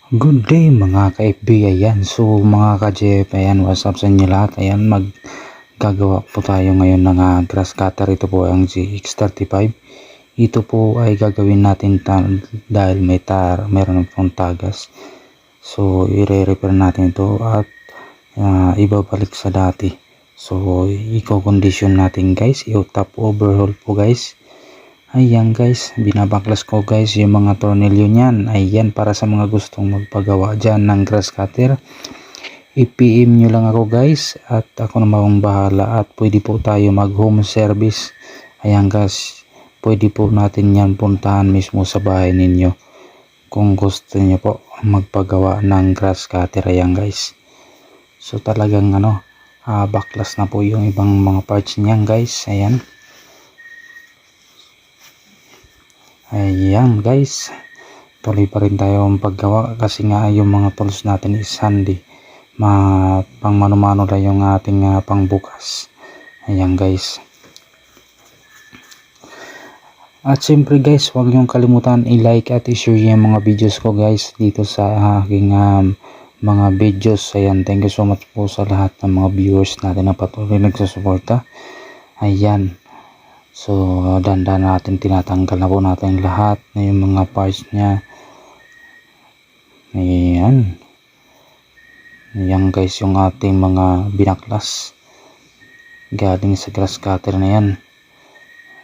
Good day mga ka-FB, ayan. So mga ka-JF, ayan, what's up sa inyo lahat. Ayan, maggagawa po tayo ngayon ng grass cutter. Ito po ang GX35. Ito po ay gagawin natin dahil meron pong tagas. So i-repair natin ito at ibabalik sa dati. So i-condition natin guys, i-top overhaul po guys. Ayan guys, binabaklas ko guys yung mga tornilyo nyan. Ayan, para sa mga gustong magpagawa dyan ng grass cutter, i-PM nyo lang ako guys at ako naman bahala, at pwede po tayo mag home service. Ayan guys, pwede po natin yan puntahan mismo sa bahay ninyo kung gusto nyo po magpagawa ng grass cutter. Ayan guys, so talagang baklas na po yung ibang mga parts niyan guys. Ayan guys, tuloy pa rin tayo ang paggawa kasi nga yung mga tools natin is handy, pang mano-mano lang yung ating pangbukas. Ayan guys, at syempre guys, huwag niyong kalimutan i-like at i-share yung mga videos ko guys dito sa aking mga videos. Ayan, thank you so much po sa lahat ng mga viewers natin na patuloy nagsusuporta. Ayan, so dandan natin tinatanggal na po natin lahat na yung mga parts niya. Ayan, ayan guys, yung ating mga binaklas galing sa grass cutter na yan.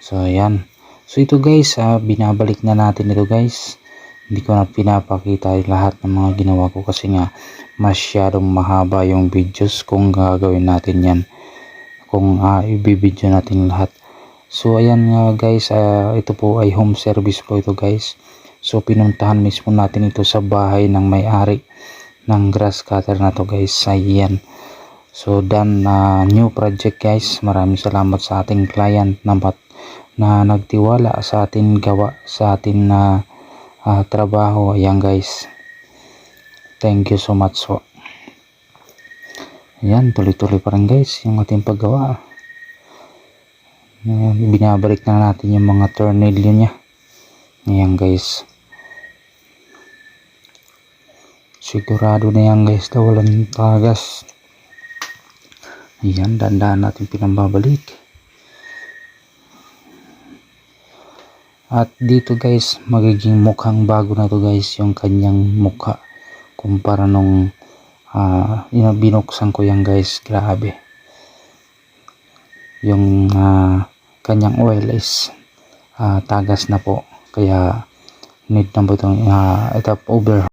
So ayan, so ito guys, binabalik na natin ito guys. Hindi ko na pinapakita lahat ng mga ginawa ko kasi nga masyadong mahaba yung videos kung gagawin natin yan, kung ibibideo natin lahat. So ayan nga guys, ito po ay home service po ito guys. So pinuntahan mismo natin ito sa bahay ng may-ari ng grass cutter na to guys. Ayan, so done, new project guys. Maraming salamat sa ating client na nagtiwala sa ating gawa, sa ating trabaho. Ayan guys, thank you so much po. Ayan, tuloy-tuloy pa rin guys yung ating paggawa. Binabalik na natin yung mga tornilyo nya. Ayan guys, sigurado na yan guys na walang tagas. Ayan, dandaan natin pinambabalik. At dito guys, magiging mukhang bago na to guys yung kanyang mukha kumpara nung binuksan ko yan guys. Grabe, yung kanyang oil is tagas na po, kaya need na po itong top overhaul.